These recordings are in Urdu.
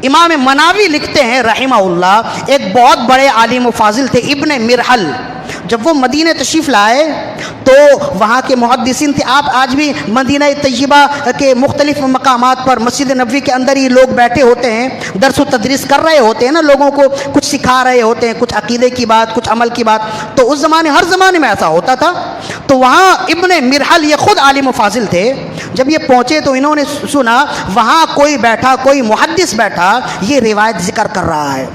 امام مناوی لکھتے ہیں رحمہ اللہ، ایک بہت بڑے عالم و فاضل تھے ابن مرحل، جب وہ مدینہ تشریف لائے تو وہاں کے محدثین تھے. آپ آج بھی مدینہ طیبہ کے مختلف مقامات پر مسجد نبوی کے اندر ہی لوگ بیٹھے ہوتے ہیں، درس و تدریس کر رہے ہوتے ہیں نا، لوگوں کو کچھ سکھا رہے ہوتے ہیں، کچھ عقیدے کی بات، کچھ عمل کی بات. تو اس زمانے، ہر زمانے میں ایسا ہوتا تھا. تو وہاں ابن مرحل یہ خود عالم و فاضل تھے، جب یہ پہنچے تو انہوں نے سنا وہاں کوئی بیٹھا، کوئی محدث بیٹھا، یہ روایت ذکر کر رہا ہے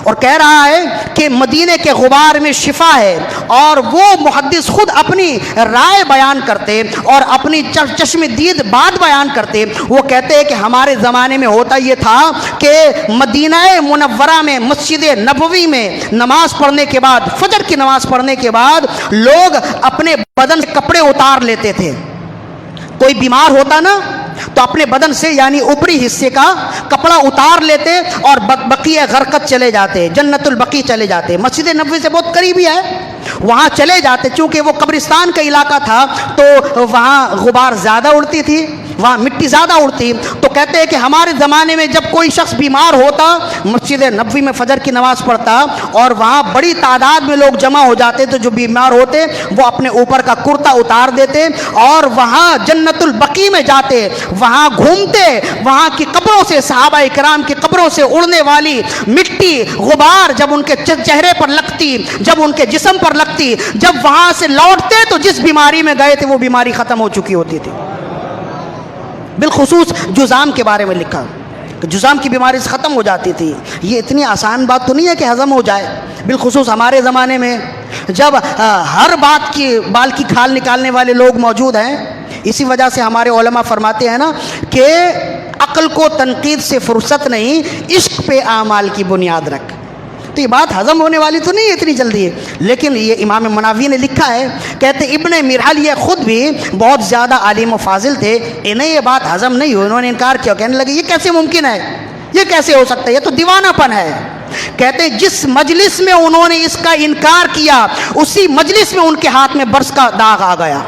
اور کہہ رہا ہے کہ مدینے کے غبار میں شفا ہے. اور وہ محدث خود اپنی رائے بیان کرتے اور اپنی چشم دید بات بیان کرتے. وہ کہتے ہیں کہ ہمارے زمانے میں ہوتا یہ تھا کہ مدینہ منورہ میں مسجد نبوی میں نماز پڑھنے کے بعد، فجر کی نماز پڑھنے کے بعد لوگ اپنے بدن سے کپڑے اتار لیتے تھے. کوئی بیمار ہوتا نا تو اپنے بدن سے یعنی اوپری حصے کا کپڑا اتار لیتے اور بقیع غرقت چلے جاتے، جنت البقیع چلے جاتے. مسجد نبوی سے بہت قریبی ہے، وہاں چلے جاتے. چونکہ وہ قبرستان کا علاقہ تھا تو وہاں غبار زیادہ اڑتی تھی، وہاں مٹی زیادہ اڑتی. تو کہتے ہیں کہ ہمارے زمانے میں جب کوئی شخص بیمار ہوتا، مسجد نبوی میں فجر کی نماز پڑھتا اور وہاں بڑی تعداد میں لوگ جمع ہو جاتے، تو جو بیمار ہوتے وہ اپنے اوپر کا کرتا اتار دیتے اور وہاں جنت البقیع میں جاتے، وہاں گھومتے. وہاں کی قبروں سے، صحابہ کرام کی قبروں سے اڑنے والی مٹی، غبار جب ان کے چہرے پر لگتی، جب ان کے جسم پر لگتی، جب وہاں سے لوٹتے تو جس بیماری میں گئے تھے وہ بیماری ختم ہو چکی ہوتی تھی. بالخصوص جذام کے بارے میں لکھا کہ جذام کی بیماری سے ختم ہو جاتی تھی. یہ اتنی آسان بات تو نہیں ہے کہ ہضم ہو جائے. بالخصوص ہمارے زمانے میں جب ہر بات کی بال کی کھال نکالنے والے لوگ موجود ہیں. اسی وجہ سے ہمارے علماء فرماتے ہیں نا کہ عقل کو تنقید سے فرصت نہیں، عشق پہ اعمال کی بنیاد رکھ. تو یہ بات ہضم ہونے والی تو نہیں ہے اتنی جلدی ہے. لیکن یہ امام مناوی نے لکھا ہے، کہتے ابن مرحل یہ خود بھی بہت زیادہ عالم و فاضل تھے، انہیں یہ بات ہضم نہیں ہوئی. انہوں نے انکار کیا، کہنے لگے یہ کیسے ممکن ہے، یہ کیسے ہو سکتا ہے، یہ تو دیوانہ پن ہے. کہتے ہیں جس مجلس میں انہوں نے اس کا انکار کیا، اسی مجلس میں ان کے ہاتھ میں برس کا داغ آ گیا،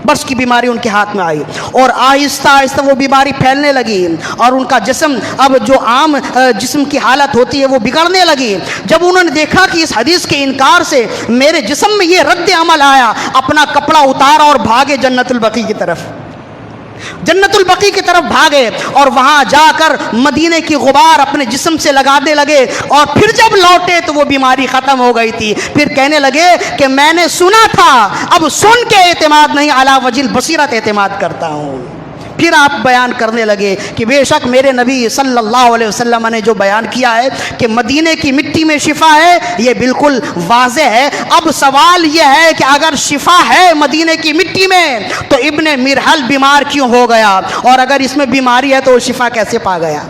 برس کی بیماری ان کے ہاتھ میں آئی اور آہستہ آہستہ وہ بیماری پھیلنے لگی اور ان کا جسم، اب جو عام جسم کی حالت ہوتی ہے وہ بگڑنے لگی. جب انہوں نے دیکھا کہ اس حدیث کے انکار سے میرے جسم میں یہ رد عمل آیا، اپنا کپڑا اتارا اور بھاگے جنت البقیع کی طرف، جنت البقیع کی طرف بھاگے اور وہاں جا کر مدینے کی غبار اپنے جسم سے لگانے لگے. اور پھر جب لوٹے تو وہ بیماری ختم ہو گئی تھی. پھر کہنے لگے کہ میں نے سنا تھا، اب سن کے اعتماد نہیں، علی وجہ البصیرت اعتماد کرتا ہوں. پھر آپ بیان کرنے لگے کہ بے شک میرے نبی صلی اللہ علیہ وسلم نے جو بیان کیا ہے کہ مدینے کی مٹی میں شفا ہے، یہ بالکل واضح ہے. اب سوال یہ ہے کہ اگر شفا ہے مدینے کی مٹی میں تو ابن مرحل بیمار کیوں ہو گیا، اور اگر اس میں بیماری ہے تو وہ شفا کیسے پا گیا؟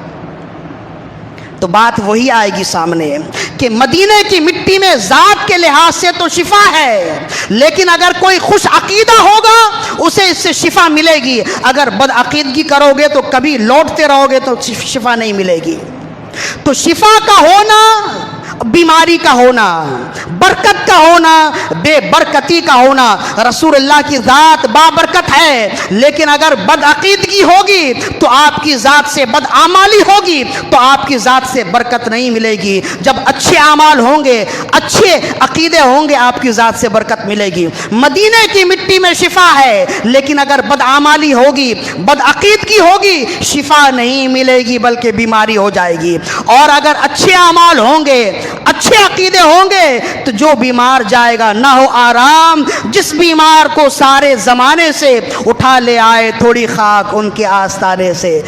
تو بات وہی آئے گی سامنے کہ مدینے کی مٹی میں ذات کے لحاظ سے تو شفا ہے، لیکن اگر کوئی خوش عقیدہ ہوگا اسے اس سے شفا ملے گی. اگر بد عقیدگی کرو گے تو کبھی لوٹتے رہو گے تو شفا نہیں ملے گی. تو شفا کا ہونا، بیماری کا ہونا، برکت کا ہونا، بے برکتی کا ہونا، رسول اللہ کی ذات بابرکت ہے، لیکن اگر بد عقیدگی ہوگی تو آپ کی ذات سے بد اعمالی ہوگی تو آپ کی ذات سے برکت نہیں ملے گی. جب اچھے اعمال ہوں گے، اچھے عقیدے ہوں گے، آپ کی ذات سے برکت ملے گی. مدینے کی مٹی میں شفا ہے، لیکن اگر بد اعمالی ہوگی، بد عقیدگی ہوگی، شفا نہیں ملے گی بلکہ بیماری ہو جائے گی. اور اگر اچھے اعمال ہوں گے، اچھے عقیدے ہوں گے تو جو بیمار جائے گا نہ ہو آرام. جس بیمار کو سارے زمانے سے اٹھا لے آئے تھوڑی خاک ان کے آستانے سے.